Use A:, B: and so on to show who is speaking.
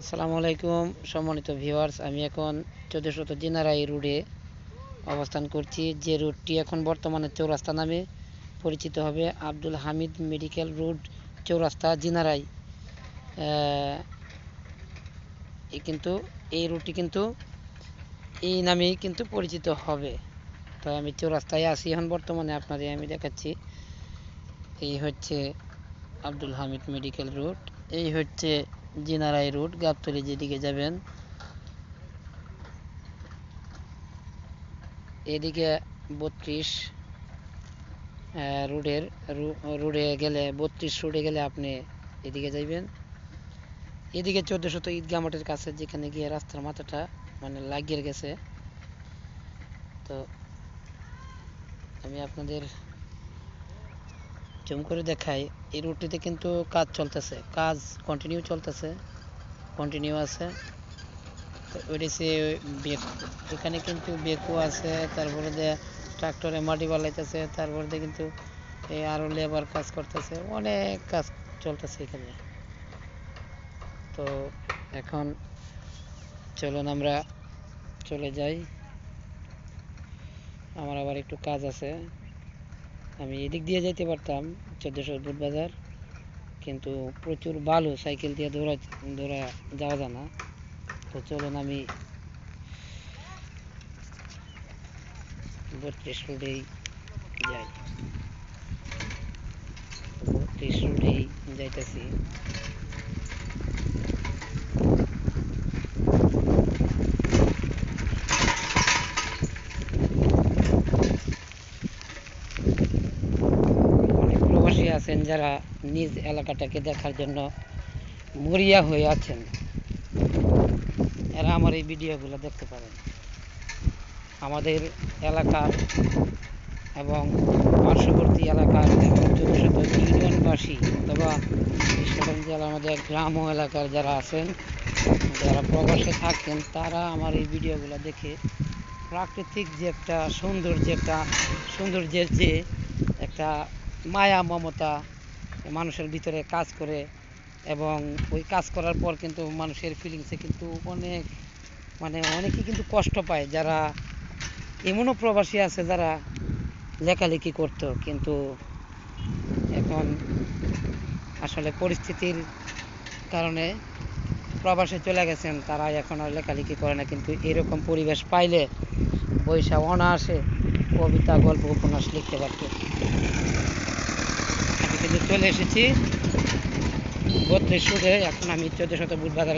A: আসসালামু আলাইকুম সম্মানিত ভিউয়ার্স, আমি এখন 1400 জিনারাই রোডে অবস্থান করছি। যে রোডটি এখন বর্তমানে চৌরাস্তা নামে পরিচিত হবে, আব্দুল হামিদ মেডিকেল রোড চৌরাস্তা জিনারাই। কিন্তু এই রোডটি কিন্তু এই নামেই কিন্তু পরিচিত হবে। তো আমি চৌরাস্তায় আছি এখন বর্তমানে, আপনাদের আমি দেখাচ্ছি। এই হচ্ছে আব্দুল হামিদ মেডিকেল রোড, এই হচ্ছে জিনারাই রোড, গাবতলী যেদিকে যাবেন। এদিকে 32 রোডে গেলে 32 রোডে গেলে আপনি এদিকে যাইবেন। এদিকে 1400 ঈদগাহ মাঠের কাছে, যেখানে গিয়ে রাস্তার মাথাটা মানে লাগিয়ে গেছে। তো আমি আপনাদের জুম করে দেখাই, এই রোডটিতে কিন্তু কাজ চলতেছে, কাজ কন্টিনিউ আছে। তো এখানে কিন্তু বেকু আছে, তারপরে দিয়ে ট্রাক্টরে মাটি বালাইতেছে, তারপর দিয়ে কিন্তু আরো লেবার কাজ করতেছে, অনেক কাজ চলতেছে এখানে। তো এখন চলুন আমরা চলে যাই, আমার আবার একটু কাজ আছে। আমি এদিক দিয়ে যেতে পারতাম 1400 বুট বাজার, কিন্তু প্রচুর বালু, সাইকেল দিয়ে দৌড়া যাওয়া যায় না। তো চলুন আমি 32 রোডেই যাই, 32 রোডেই যাইতেছি। অনেক প্রবাসী আছেন যারা নিজ এলাকাটাকে দেখার জন্য মরিয়া হয়ে আছেন, এরা আমার এই ভিডিওগুলো দেখতে পারেন। আমাদের এলাকার এবং পার্শ্ববর্তী এলাকার এবং 1400 ইউনিয়নবাসী অথবা ঈশ্বরগঞ্জ জেলার আমাদের গ্রাম ও এলাকার যারা আছেন, যারা প্রবাসে থাকেন, তারা আমার এই ভিডিওগুলো দেখে প্রাকৃতিক যে একটা সৌন্দর্যের যে একটা মায়া মমতা মানুষের ভিতরে কাজ করে, এবং ওই কাজ করার পর কিন্তু মানুষের ফিলিংসে কিন্তু অনেকে কিন্তু কষ্ট পায়। যারা এমনও প্রবাসী আছে যারা লেখালেখি করতো, কিন্তু এখন আসলে পরিস্থিতির কারণে প্রবাসে চলে গেছেন, তারা এখন আর লেখালেখি করে না। কিন্তু এরকম পরিবেশ পাইলে বৈশা অনায়াসে কবিতা, গল্প, উপন্যাস লিখতে পারত। আমি কিন্তু চলে এসেছি 32 রোডে, এখন আমি 1400 বুট বাজারে